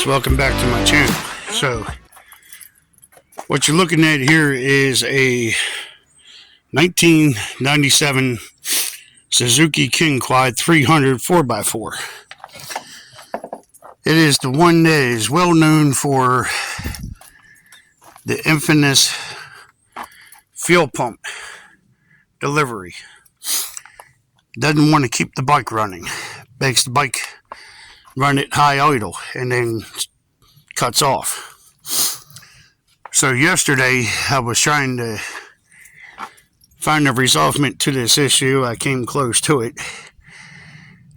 guys, welcome back to my channel. So what you're looking at here is a 1997 Suzuki Q.U.A.D. 300 4x4. It is the one that is well known for the infamous fuel pump delivery. Doesn't want to keep the bike running. Makes the bike run at high idle and then cuts off. So yesterday I was trying to find a resolvement to this issue. I came close to it,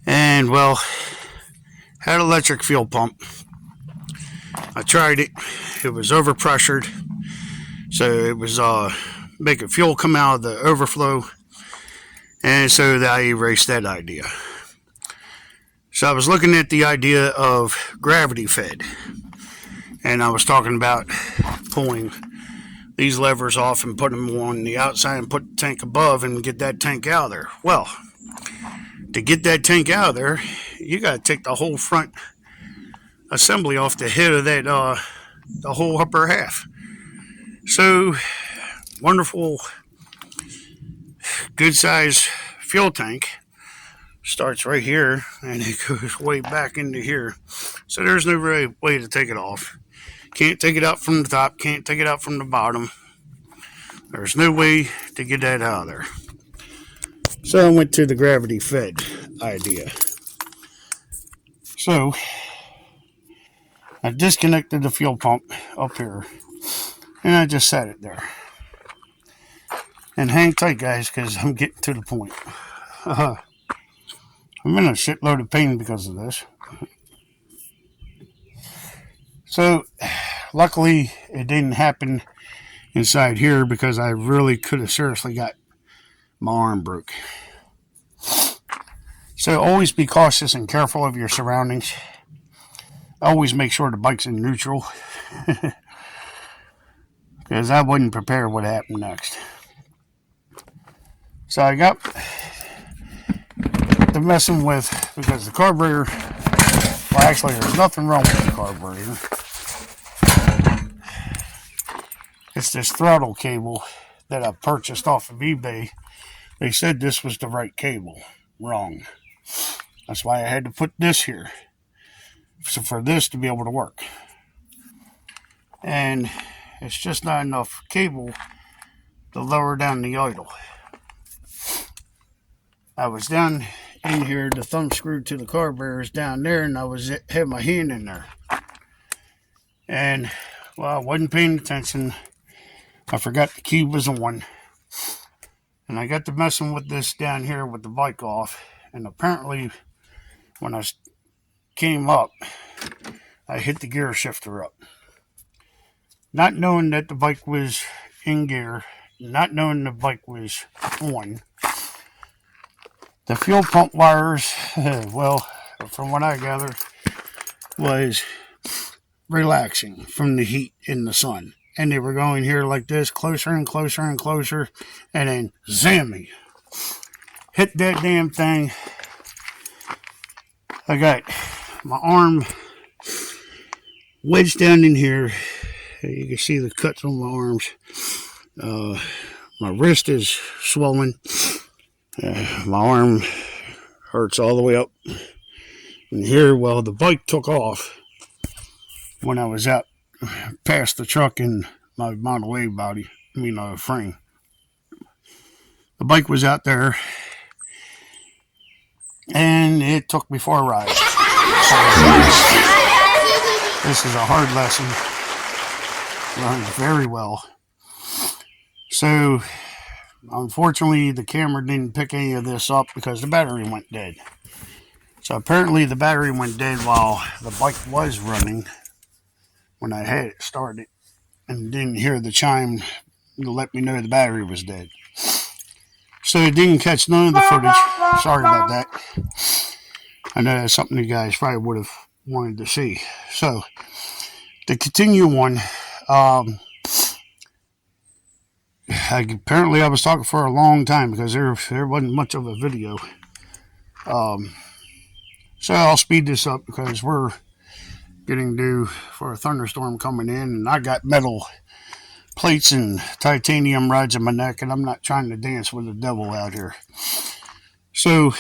and well, had electric fuel pump. I tried it. It was overpressured, so it was making fuel come out of the overflow, and so I erased that idea. So I was looking at the idea of gravity fed, and I was talking about pulling these levers off and putting them on the outside and put the tank above and get that tank out of there. Well, to get that tank out of there, you got to take the whole front assembly off the head of that, the whole upper half. So, wonderful, good size fuel tank starts right here and it goes way back into here. So there's no really way to take it off. Can't take it out from the top, can't take it out from the bottom. There's no way to get that out of there. So I went to the gravity fed idea. So I disconnected the fuel pump up here and I just set it there. And hang tight, guys, because I'm getting to the point. I'm in a shitload of pain because of this. So, luckily, it didn't happen inside here because I really could have seriously got my arm broke. So, always be cautious and careful of your surroundings. Always make sure the bike's in neutral. Because I wasn't prepared what happened next. So, I got to messing with, because the carburetor, well, actually, there's nothing wrong with the carburetor. It's this throttle cable that I purchased off of eBay. They said this was the right cable. Wrong. That's why I had to put this here. So for this to be able to work. And it's just not enough cable to lower down the idle. I was down in here, the thumb screw to the carburetor is down there, and I had my hand in there. And, well, I wasn't paying attention. I forgot the key was on. And I got to messing with this down here with the bike off. And apparently, when I came up, I hit the gear shifter up. Not knowing that the bike was in gear, not knowing the bike was on. The fuel pump wires, well, from what I gathered, was relaxing from the heat in the sun. And they were going here like this, closer and closer and closer, and then zammy. Hit that damn thing. I got my arm wedged down in here. You can see the cuts on my arms. My wrist is swollen. My arm hurts all the way up. And here, well, the bike took off when I was out past the truck and my Model A body, frame. The bike was out there, and it took me for a ride. So, this is a hard lesson. Learned very well. So, unfortunately, the camera didn't pick any of this up because the battery went dead. So apparently the battery went dead while the bike was running when I had it started, and didn't hear the chime to let me know the battery was dead. So it didn't catch none of the footage. Sorry about that. I know that's something you guys probably would have wanted to see. So to continue on, apparently I was talking for a long time because there wasn't much of a video. So I'll speed this up because we're getting due for a thunderstorm coming in, and I got metal plates and titanium rods in my neck, and I'm not trying to dance with the devil out here. So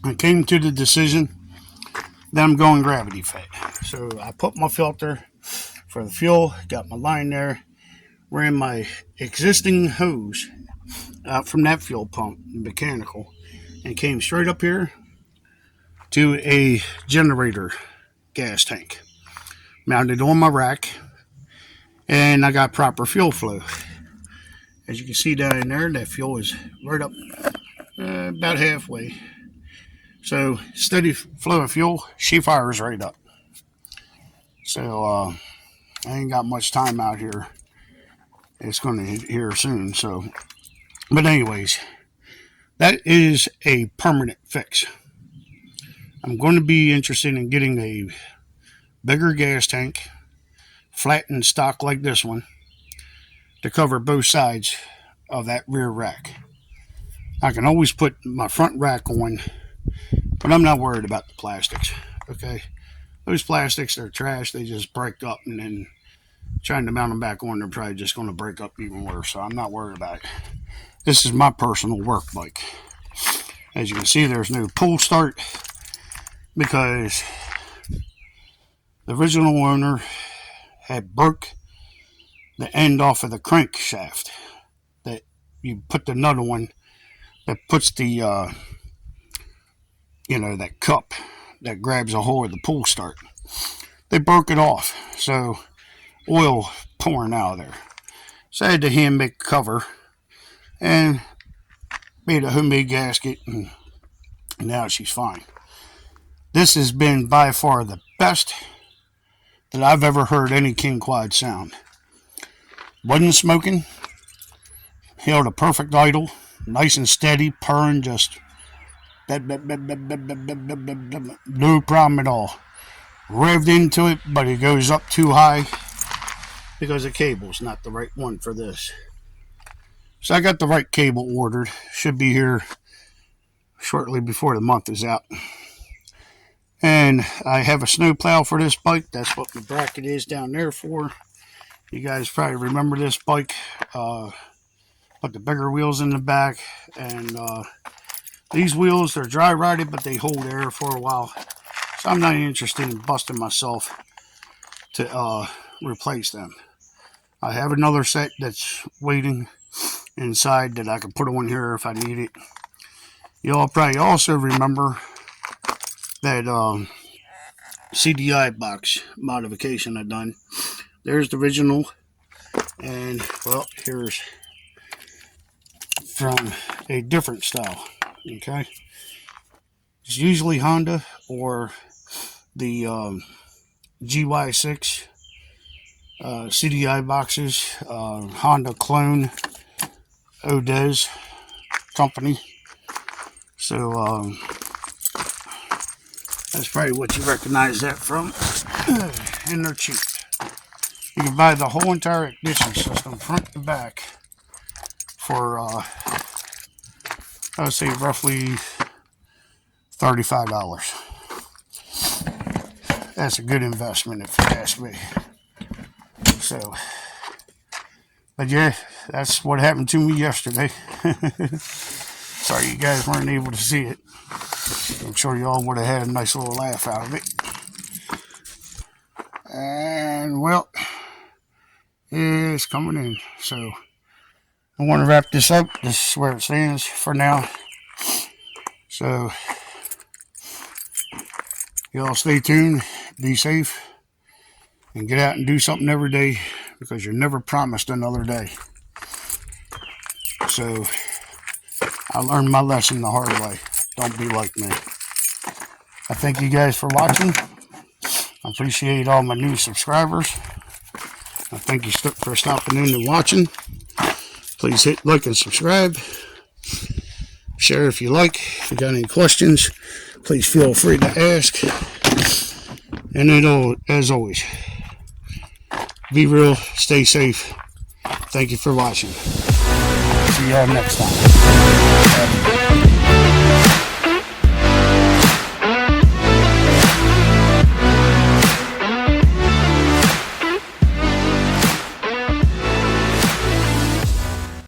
I came to the decision that I'm going gravity fed. So I put my filter for the fuel, got my line there, ran my existing hose out from that fuel pump, mechanical, and came straight up here to a generator gas tank. Mounted on my rack, and I got proper fuel flow. As you can see down in there, that fuel is right up about halfway. So steady flow of fuel, she fires right up. So I ain't got much time out here. It's going to hit here soon. So, but anyways, that is a permanent fix. I'm going to be interested in getting a bigger gas tank, flattened stock like this one, to cover both sides of that rear rack. I can always put my front rack on, but I'm not worried about the plastics. Okay, those plastics, they're trash. They just break up, and then trying to mount them back on, they're probably just going to break up even worse. So I'm not worried about it. This is my personal work bike. As you can see, there's no pull start because the original owner had broke the end off of the crankshaft that you put the nut on that puts the that cup that grabs a hold of the pull start. They broke it off, so oil pouring out of there. So I had to hand make a cover and made a homemade gasket, and now she's fine. This has been by far the best that I've ever heard any Q.U.A.D. sound. Wasn't smoking, held a perfect idle, nice and steady, purring, just no problem at all. Revved into it, but it goes up too high because the cable's not the right one for this. So I got the right cable ordered. Should be here shortly before the month is out. And I have a snowplow for this bike. That's what the bracket is down there for. You guys probably remember this bike. Put the bigger wheels in the back. And these wheels, they're dry rotted, but they hold air for a while. So I'm not interested in busting myself to replace them. I have another set that's waiting inside that I can put on here if I need it. Y'all probably also remember that CDI box modification I done. There's the original, and well, here's from a different style. Okay, it's usually Honda or the GY6 CDI boxes, Honda clone Q.U.A.D.S company. So that's probably what you recognize that from. And they're cheap. You can buy the whole entire ignition system, front to back, for I would say roughly $35. That's a good investment if you ask me. So, but yeah, that's what happened to me yesterday. Sorry you guys weren't able to see it. I'm sure y'all would have had a nice little laugh out of it. And well, it's coming in. So I want to wrap this up. This is where it stands for now. So y'all stay tuned, be safe, and get out and do something every day, because you're never promised another day. So I learned my lesson the hard way. Don't be like me. I thank you guys for watching. I appreciate all my new subscribers. I thank you for stopping in and watching. Please hit like and subscribe. Share if you like. If you got any questions, please feel free to ask. And as always, be real, stay safe. Thank you for watching. See y'all next time.